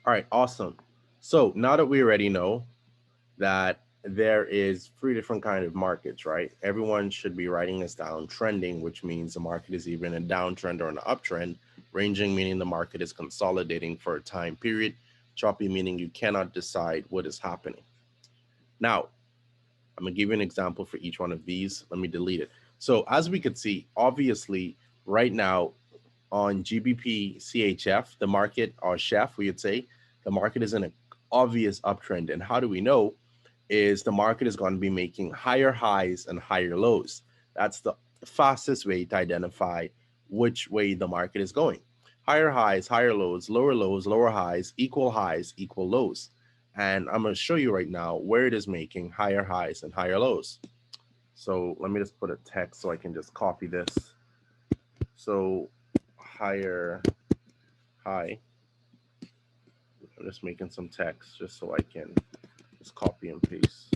All right, awesome. So now that we already know that there is three different kind of markets, right? Everyone should be writing this down. Trending, which means the market is either in a downtrend or an uptrend. Ranging, meaning the market is consolidating for a time period. Choppy, meaning you cannot decide what is happening. Now, I'm gonna give you an example for each one of these. Let me delete it. So as we could see, obviously, right now on GBP CHF, the market, or chef, we would say, the market is in an obvious uptrend. And how do we know? Is the market is going to be making higher highs and higher lows. That's the fastest way to identify which way the market is going. Higher highs, higher lows, lower highs, equal lows. And I'm going to show you right now where it is making higher highs and higher lows. So let me just put a text so I can just copy this. So higher high. I'm just making some text just so I can just copy and paste.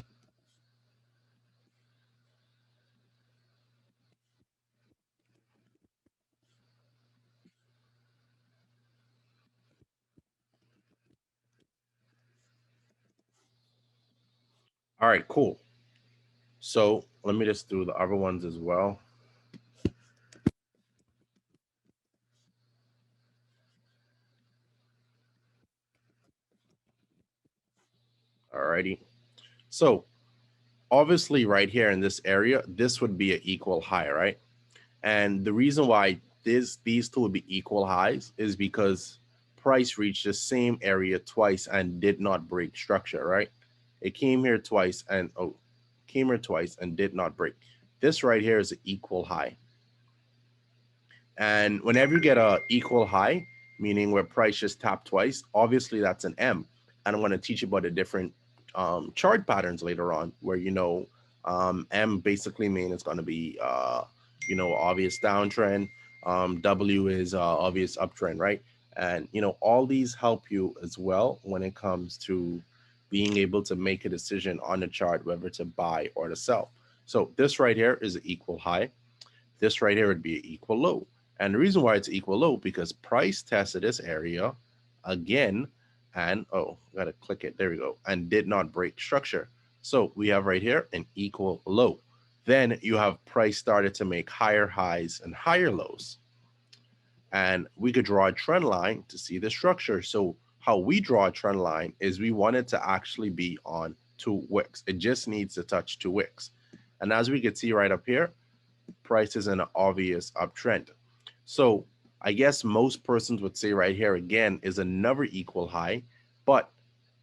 All right, cool. So let me just do the other ones as well. Alrighty. So obviously right here in this area, this would be an equal high, right? And the reason why these two would be equal highs is because price reached the same area twice and did not break structure, right? It came here twice and did not break. This right here is an equal high. And whenever you get a equal high, meaning where price just tapped twice, obviously that's an M. And I'm going to teach you about the different chart patterns later on, where M basically mean it's going to be obvious downtrend. W is obvious uptrend, right? And all these help you as well when it comes to being able to make a decision on the chart whether to buy or to sell. So this right here is an equal high. This right here would be an equal low. And the reason why it's equal low, because price tested this area again, and gotta click it, there we go, and did not break structure. So we have right here an equal low. Then you have price started to make higher highs and higher lows. And we could draw a trend line to see the structure. So how we draw a trend line is we want it to actually be on 2 wicks. It just needs to touch 2 wicks. And as we can see right up here, price is in an obvious uptrend. So I guess most persons would say right here again is another equal high, but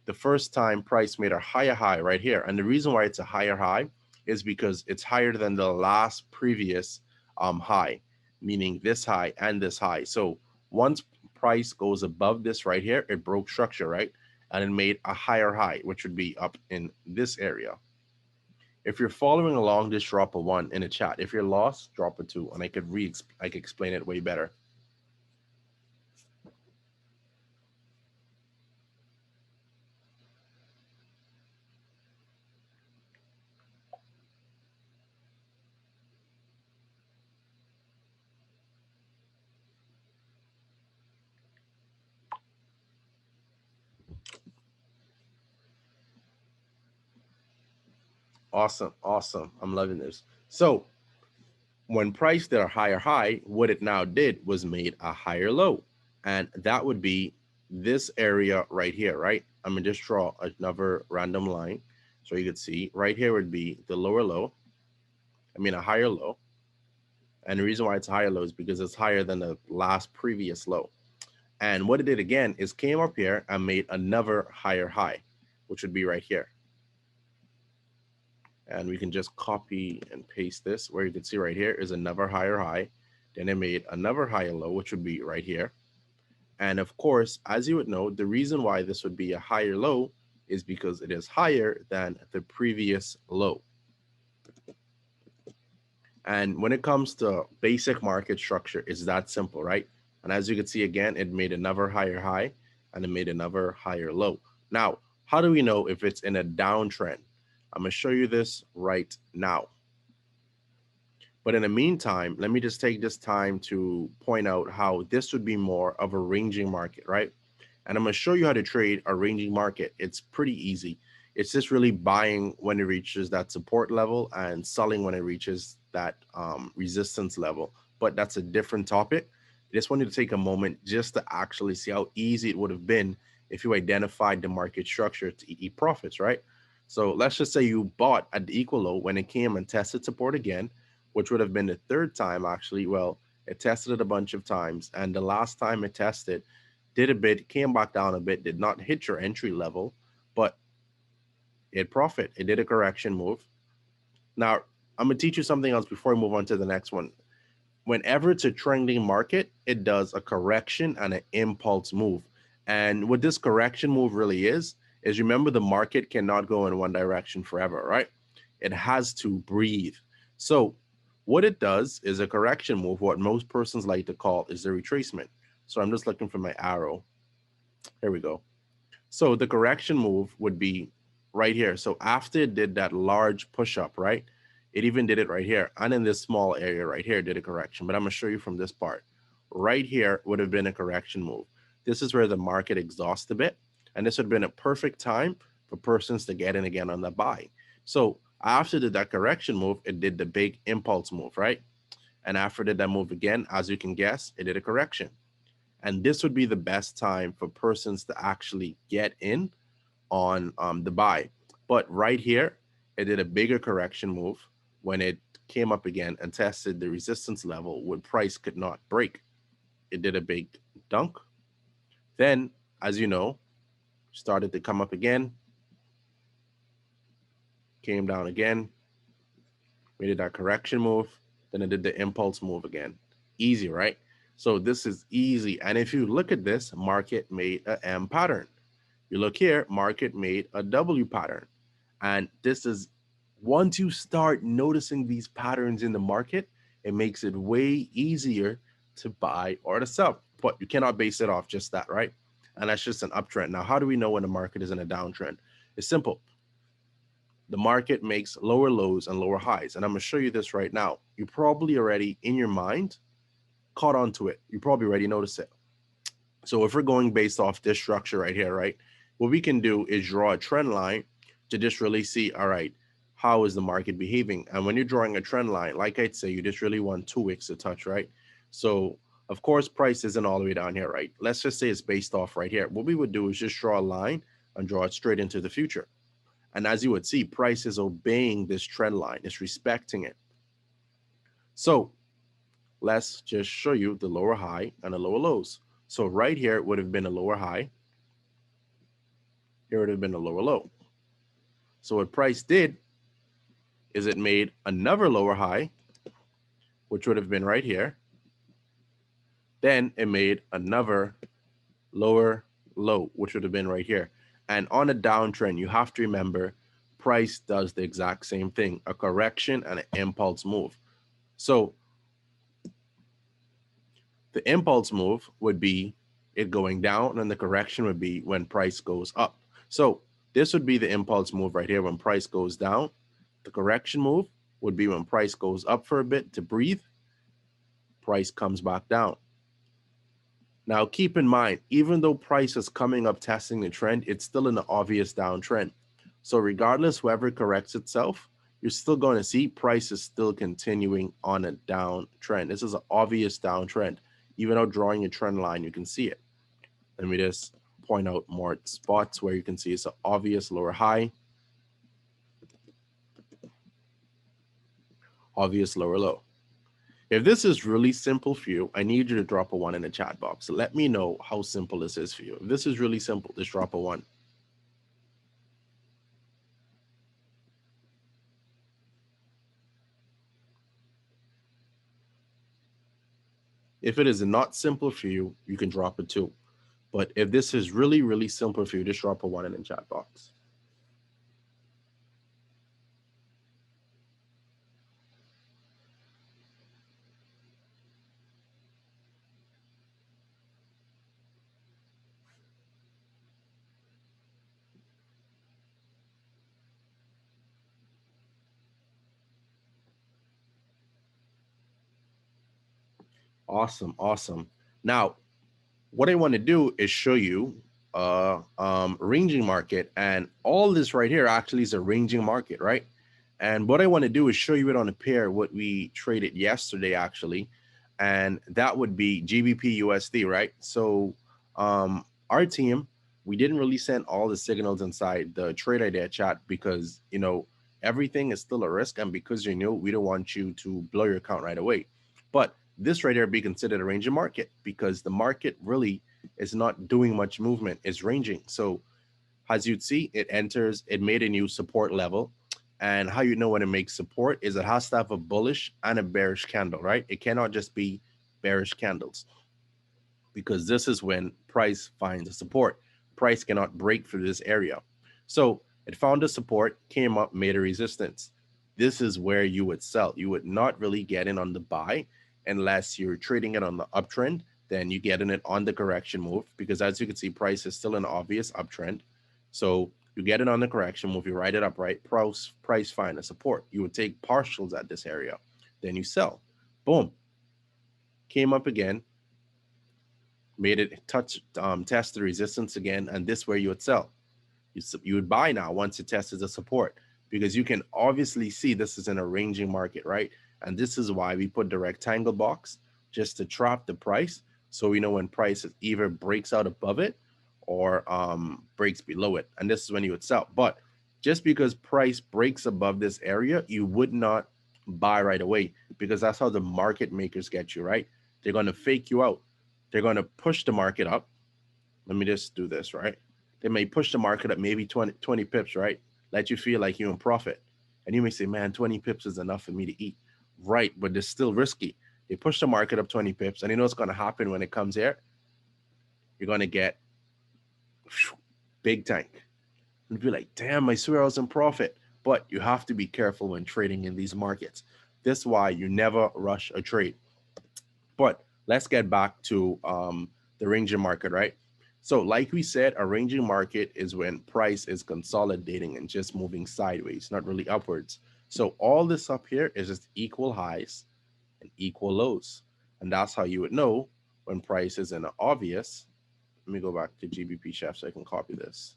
the first time price made a higher high right here. And the reason why it's a higher high is because it's higher than the last previous high, meaning this high and this high. So once price goes above this right here, it broke structure, right? And it made a higher high, which would be up in this area. If you're following along, just drop a one in the chat. If you're lost, drop a two, and I could explain it way better. Awesome, awesome. I'm loving this. So when price did a higher high, what it now did was made a higher low, and that would be this area right here, right? I'm gonna just draw another random line so you could see right here would be the lower low. I mean a higher low, and the reason why it's a higher low is because it's higher than the last previous low. And what it did again is came up here and made another higher high, which would be right here. And we can just copy and paste this where you can see right here is another higher high. Then it made another higher low, which would be right here. And of course, as you would know, the reason why this would be a higher low is because it is higher than the previous low. And when it comes to basic market structure, it's that simple, right? And as you can see again, it made another higher high and it made another higher low. Now, how do we know if it's in a downtrend? I'm going to show you this right now. But in the meantime, let me just take this time to point out how this would be more of a ranging market, right? And I'm going to show you how to trade a ranging market. It's pretty easy. It's just really buying when it reaches that support level and selling when it reaches that resistance level. But that's a different topic. I just wanted to take a moment just to actually see how easy it would have been if you identified the market structure to eat profits, right? So let's just say you bought at the equal low when it came and tested support again, which would have been the third time actually. Well, it tested it a bunch of times, and the last time it tested, did a bit, came back down a bit, did not hit your entry level, but it profit. It did a correction move. Now, I'm gonna teach you something else before we move on to the next one. Whenever it's a trending market, it does a correction and an impulse move. And what this correction move really is remember the market cannot go in one direction forever, right? It has to breathe. So what it does is a correction move, what most persons like to call is the retracement. So I'm just looking for my arrow. Here we go. So the correction move would be right here. So after it did that large push up, right? It even did it right here. And in this small area right here, did a correction. But I'm going to show you from this part. Right here would have been a correction move. This is where the market exhausts a bit. And this would have been a perfect time for persons to get in again on the buy. So after that correction move, it did the big impulse move, right? And after it did that move again, as you can guess, it did a correction. And this would be the best time for persons to actually get in on the buy. But right here, it did a bigger correction move when it came up again and tested the resistance level when price could not break. It did a big dunk. Then, as you know, started to come up again, came down again, we did that correction move, then it did the impulse move again. Easy, right? So this is easy. And if you look at this, market made a M pattern. You look here, market made a W pattern. And this is, once you start noticing these patterns in the market, it makes it way easier to buy or to sell. But you cannot base it off just that, right? And that's just an uptrend. Now, how do we know when the market is in a downtrend? It's simple. The market makes lower lows and lower highs. And I'm going to show you this right now. You probably already, in your mind, caught on to it. You probably already noticed it. So if we're going based off this structure right here, right, what we can do is draw a trend line to just really see, all right, how is the market behaving? And when you're drawing a trend line, like I'd say, you just really want 2 wicks to touch, right? So of course, price isn't all the way down here, right? Let's just say it's based off right here. What we would do is just draw a line and draw it straight into the future. And as you would see, price is obeying this trend line, it's respecting it. So let's just show you the lower high and the lower lows. So right here, it would have been a lower high. Here would have been a lower low. So what price did is it made another lower high, which would have been right here. Then it made another lower low, which would have been right here. And on a downtrend, you have to remember price does the exact same thing, a correction and an impulse move. So the impulse move would be it going down, and the correction would be when price goes up. So this would be the impulse move right here when price goes down. The correction move would be when price goes up for a bit to breathe, price comes back down. Now keep in mind, even though price is coming up testing the trend, it's still in the obvious downtrend. So regardless, whoever corrects itself, you're still going to see price is still continuing on a downtrend. This is an obvious downtrend. Even though drawing a trend line, you can see it. Let me just point out more spots where you can see it's an obvious lower high, obvious lower low. If this is really simple for you, I need you to drop a 1 in the chat box. Let me know how simple this is for you. If this is really simple, just drop a 1. If it is not simple for you, you can drop a 2. But if this is really, really simple for you, just drop a 1 in the chat box. Awesome, awesome. Now, what I want to do is show you ranging market, and all this right here actually is a ranging market, right? And what I want to do is show you it on a pair what we traded yesterday actually, and that would be GBP USD, right? So our team, we didn't really send all the signals inside the trade idea chat because everything is still a risk, and because we don't want you to blow your account right away. But this right here be considered a ranging market because the market really is not doing much movement, it's ranging. So as you'd see, it made a new support level. And how you know when it makes support is it has to have a bullish and a bearish candle, right? It cannot just be bearish candles because this is when price finds a support. Price cannot break through this area. So it found a support, came up, made a resistance. This is where you would sell. You would not really get in on the buy unless you're trading it on the uptrend. Then you get in it on the correction move because as you can see, price is still an obvious uptrend. So you get it on the correction move, you write it up right, price find a support. You would take partials at this area, then you sell. Boom. Came up again, made it test the resistance again, and this where you would sell. You would buy now once it tests the support because you can obviously see this is an arranging market, right? And this is why we put the rectangle box just to trap the price, so we know when price either breaks out above it or breaks below it, and this is when you would sell. But just because price breaks above this area, you would not buy right away because that's how the market makers get you, right? They're going to fake you out. They're going to push the market up. Let me just do this, right? They may push the market up maybe 20 pips, right? Let you feel like you're in profit. And you may say, man, 20 pips is enough for me to eat. Right, but it's still risky. They push the market up 20 pips, and you know what's going to happen when it comes here? You're going to get big tank. And be like, damn, I swear I was in profit. But you have to be careful when trading in these markets. This is why you never rush a trade. But let's get back to the ranging market, right? So like we said, a ranging market is when price is consolidating and just moving sideways, not really upwards. So all this up here is just equal highs and equal lows. And that's how you would know when price is in an obvious. Let me go back to GBP Chef so I can copy this.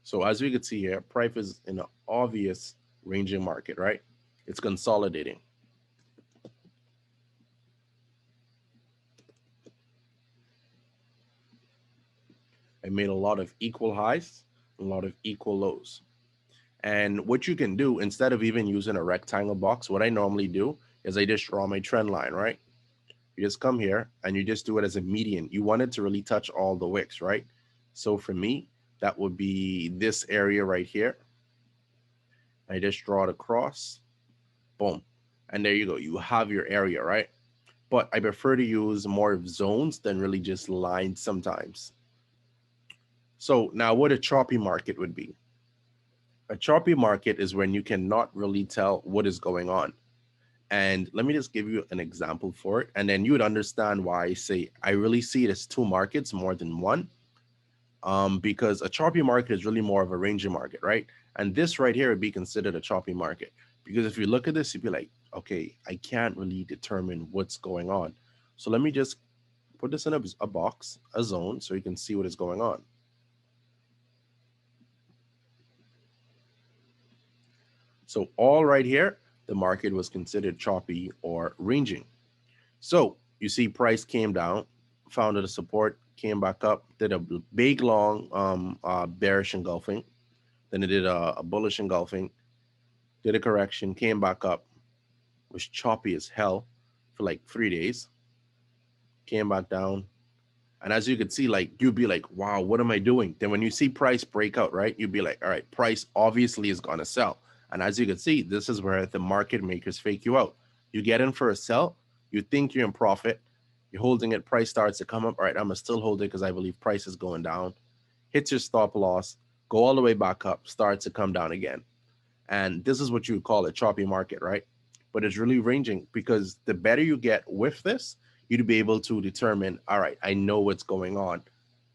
So as we can see here, price is in an obvious ranging market, right? It's consolidating. I made a lot of equal highs, a lot of equal lows. And what you can do, instead of even using a rectangle box, what I normally do is I just draw my trend line, right? You just come here and you just do it as a median. You want it to really touch all the wicks, right? So for me, that would be this area right here. I just draw it across, boom. And there you go. You have your area, right? But I prefer to use more zones than really just lines sometimes. So now what a choppy market would be. A choppy market is when you cannot really tell what is going on. And let me just give you an example for it. And then you would understand why I say I really see it as two markets more than one. Because a choppy market is really more of a ranging market, right? And this right here would be considered a choppy market. Because if you look at this, you'd be like, okay, I can't really determine what's going on. So let me just put this in a box, a zone, so you can see what is going on. So all right here, the market was considered choppy or ranging. So you see price came down, found a support, came back up, did a big long bearish engulfing. Then it did a bullish engulfing, did a correction, came back up, was choppy as hell for like 3 days, came back down. And as you could see, like you'd be like, wow, what am I doing? Then when you see price break out, right, you'd be like, all right, price obviously is going to sell. And as you can see, this is where the market makers fake you out. You get in for a sell, you think you're in profit, you're holding it, price starts to come up. All right, I'm going to still hold it because I believe price is going down. Hits your stop loss, go all the way back up, starts to come down again. And this is what you would call a choppy market, right? But it's really ranging because the better you get with this, you'd be able to determine, all right, I know what's going on.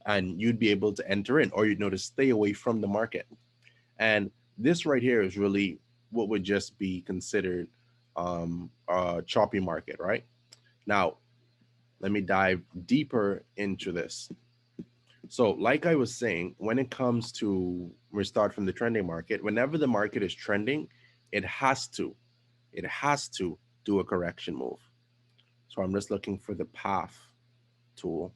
And you'd be able to enter in, or you'd know to stay away from the market. And this right here is really what would just be considered a choppy market, right? Now, let me dive deeper into this. So, like I was saying, when it comes to, we start from the trending market, whenever the market is trending, it has to, it has to do a correction move. So I'm just looking for the path tool.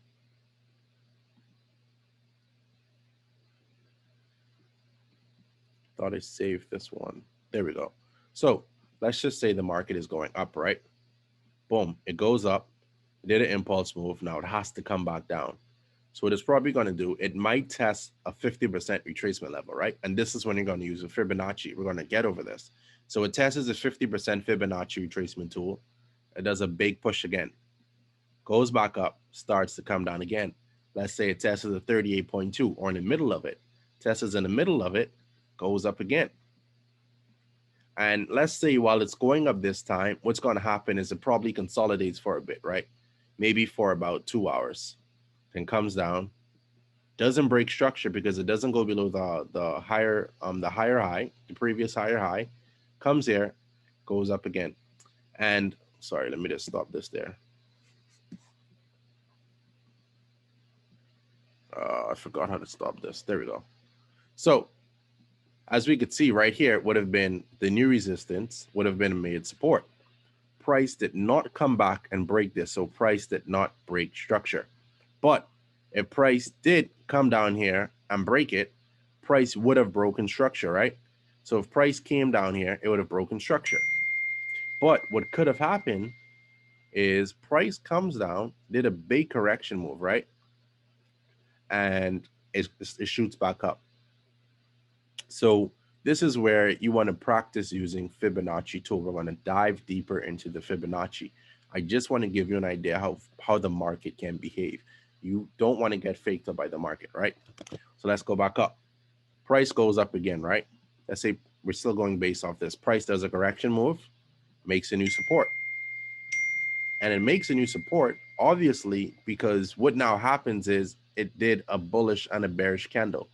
Thought I saved this one. There we go. So let's just say the market is going up, right? Boom, it goes up, it did an impulse move. Now it has to come back down. So what it's probably going to do, it might test a 50% retracement level, right? And this is when you're going to use a Fibonacci. We're going to get over this. So it tests a 50% Fibonacci retracement tool. It does a big push again, goes back up, starts to come down again. Let's say it tests a 38.2 or in the middle of it. Tests in the middle of it, goes up again. And let's say while it's going up this time, what's going to happen is it probably consolidates for a bit, right? Maybe for about 2 hours. Then comes down, doesn't break structure because it doesn't go below the higher high, the previous higher high, comes here, goes up again. And sorry, let me just stop this there. I forgot how to stop this. There we go. So as we could see right here, it would have been the new resistance, would have been made support. Price did not come back and break this, so price did not break structure. But if price did come down here and break it, price would have broken structure, right? So if price came down here, it would have broken structure. But what could have happened is price comes down, did a big correction move, right? And it shoots back up. So this is where you want to practice using Fibonacci tool. We're going to dive deeper into the Fibonacci. I just want to give you an idea how the market can behave. You don't want to get faked up by the market, right? So let's go back up. Price goes up again, right? Let's say we're still going based off this. Price does a correction move, makes a new support. And it makes a new support, obviously, because what now happens is it did a bullish and a bearish candle.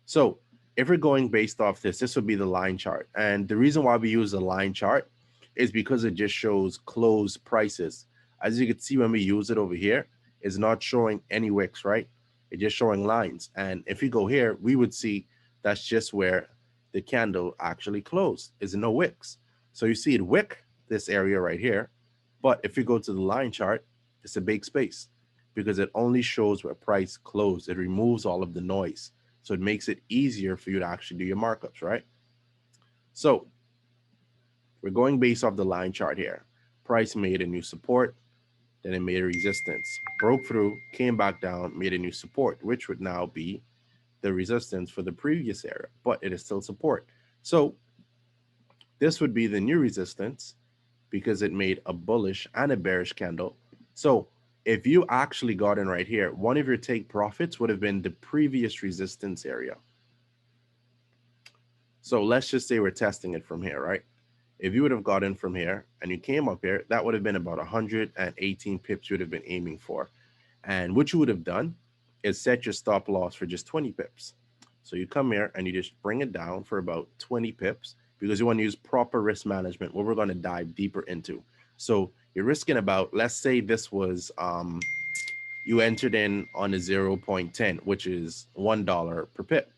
So if we're going based off this, this would be the line chart. And the reason why we use the line chart is because it just shows closed prices. As you can see, when we use it over here, it's not showing any wicks, right? It's just showing lines. And if you go here, we would see that's just where the candle actually closed. Is no wicks. So you see it wick this area right here. But if you go to the line chart, it's a big space because it only shows where price closed. It removes all of the noise. So it makes it easier for you to actually do your markups, right? So we're going based off the line chart here. Price made a new support, then it made a resistance, broke through, came back down, made a new support, which would now be the resistance for the previous area, but it is still support. So this would be the new resistance because it made a bullish and a bearish candle. So if you actually got in right here, one of your take profits would have been the previous resistance area. So let's just say we're testing it from here, right? If you would have got in from here and you came up here, that would have been about 118 pips you would have been aiming for. And what you would have done is set your stop loss for just 20 pips. So you come here and you just bring it down for about 20 pips because you want to use proper risk management, what we're going to dive deeper into. So you're risking about, let's say this was, you entered in on a 0.10, which is $1 per pip.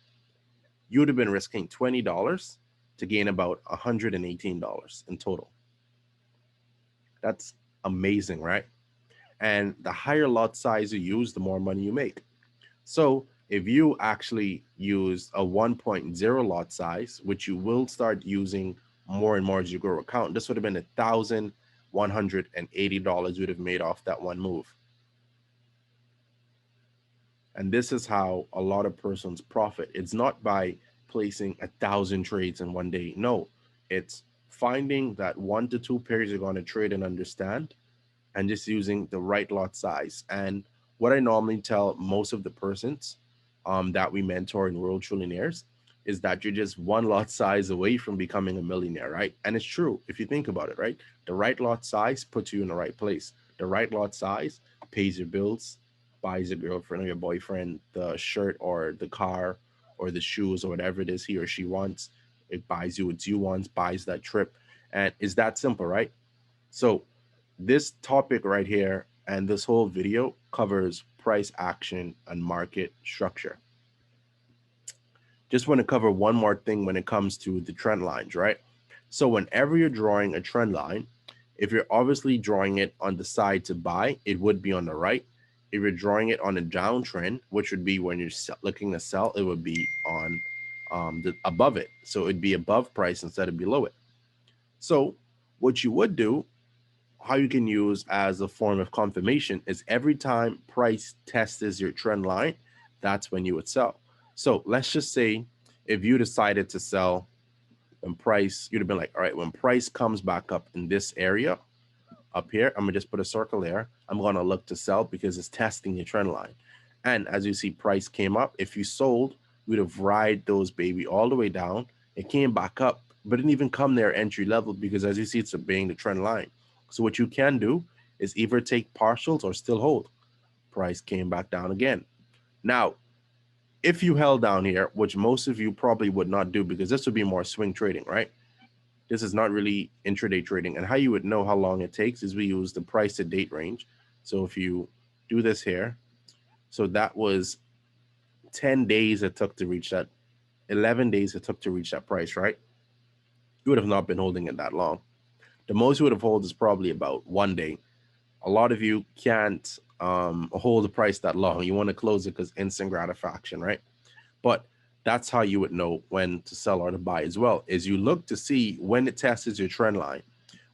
You would have been risking $20 to gain about $118 in total. That's amazing, right? And the higher lot size you use, the more money you make. So if you actually use a 1.0 lot size, which you will start using more and more as you grow account, this would have been $1,180 you'd have made off that one move. And this is how a lot of persons profit. It's not by placing 1,000 trades in one day. No, it's finding that 1 to 2 pairs you're going to trade and understand, and just using the right lot size. And what I normally tell most of the persons that we mentor in World Trillionaires is that you're just one lot size away from becoming a millionaire, right? And it's true if you think about it, right? The right lot size puts you in the right place. The right lot size pays your bills, buys your girlfriend or your boyfriend the shirt or the car or the shoes or whatever it is he or she wants. It buys you what you want, buys that trip. And it's that simple, right? So This topic right here and this whole video covers price action and market structure. Just want to cover one more thing when it comes to the trend lines, right? So whenever you're drawing a trend line, if you're obviously drawing it on the side to buy, it would be on the right. If you're drawing it on a downtrend, which would be when you're looking to sell, it would be on above it. So it'd be above price instead of below it. So what you would do, how you can use as a form of confirmation, is every time price tests your trend line, that's when you would sell. So let's just say if you decided to sell when price, you'd have been like, all right, when price comes back up in this area up here, I'm gonna just put a circle there. I'm gonna look to sell because it's testing your trend line. And as you see, price came up. If you sold, you'd have ride those baby all the way down. It came back up, but didn't even come there entry level because as you see, it's obeying the trend line. So what you can do is either take partials or still hold. Price came back down again. Now, if you held down here, which most of you probably would not do because this would be more swing trading, right? This is not really intraday trading. And how you would know how long it takes is we use the price to date range. So if you do this here, so that was 10 days it took to reach that, 11 days it took to reach that price, right? You would have not been holding it that long. The most you would have held is probably about 1 day. A lot of you can't hold the price that long. You want to close it because instant gratification, right? But that's how you would know when to sell or to buy as well, is you look to see when it tests your trend line.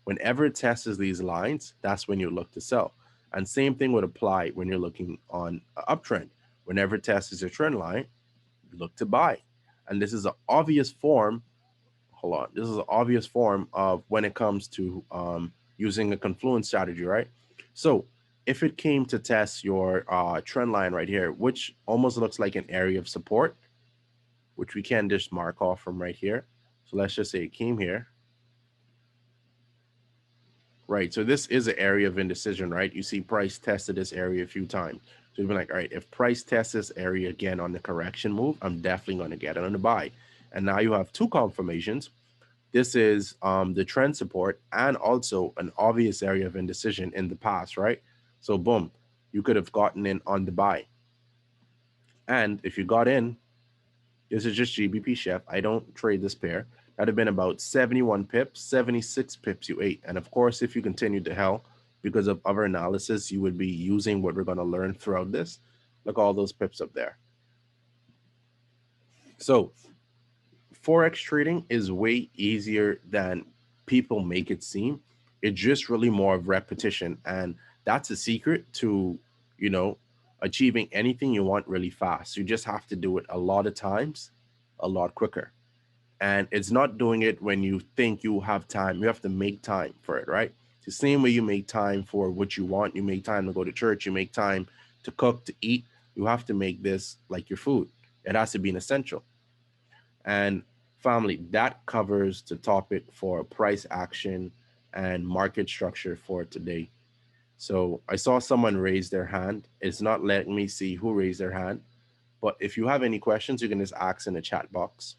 Whenever it tests these lines, that's when you look to sell. And same thing would apply when you're looking on an uptrend. Whenever it tests your trend line, you look to buy. And this is an obvious form. Hold on. This is an obvious form of when it comes to using a confluence strategy, right? So if it came to test your trend line right here, which almost looks like an area of support, which we can just mark off from right here. So let's just say it came here. Right, so this is an area of indecision, right? You see price tested this area a few times. So you've been like, all right, if price tests this area again on the correction move, I'm definitely going to get it on the buy. And now you have two confirmations. This is the trend support and also an obvious area of indecision in the past, right? So boom, you could have gotten in on the buy. And if you got in, this is just GBP Chef. I don't trade this pair. That'd have been about 71 pips, 76 pips you ate. And of course, if you continued to hell because of other analysis, you would be using what we're going to learn throughout this. Look, all those pips up there. So Forex trading is way easier than people make it seem. It's just really more of repetition. And that's a secret to, you know, achieving anything you want really fast. You just have to do it a lot of times, a lot quicker. And it's not doing it when you think you have time. You have to make time for it, right? It's the same way you make time for what you want. You make time to go to church. You make time to cook, to eat. You have to make this like your food. It has to be an essential. And family, that covers the topic for price action and market structure for today. So I saw someone raise their hand. It's not letting me see who raised their hand. But if you have any questions, you can just ask in the chat box.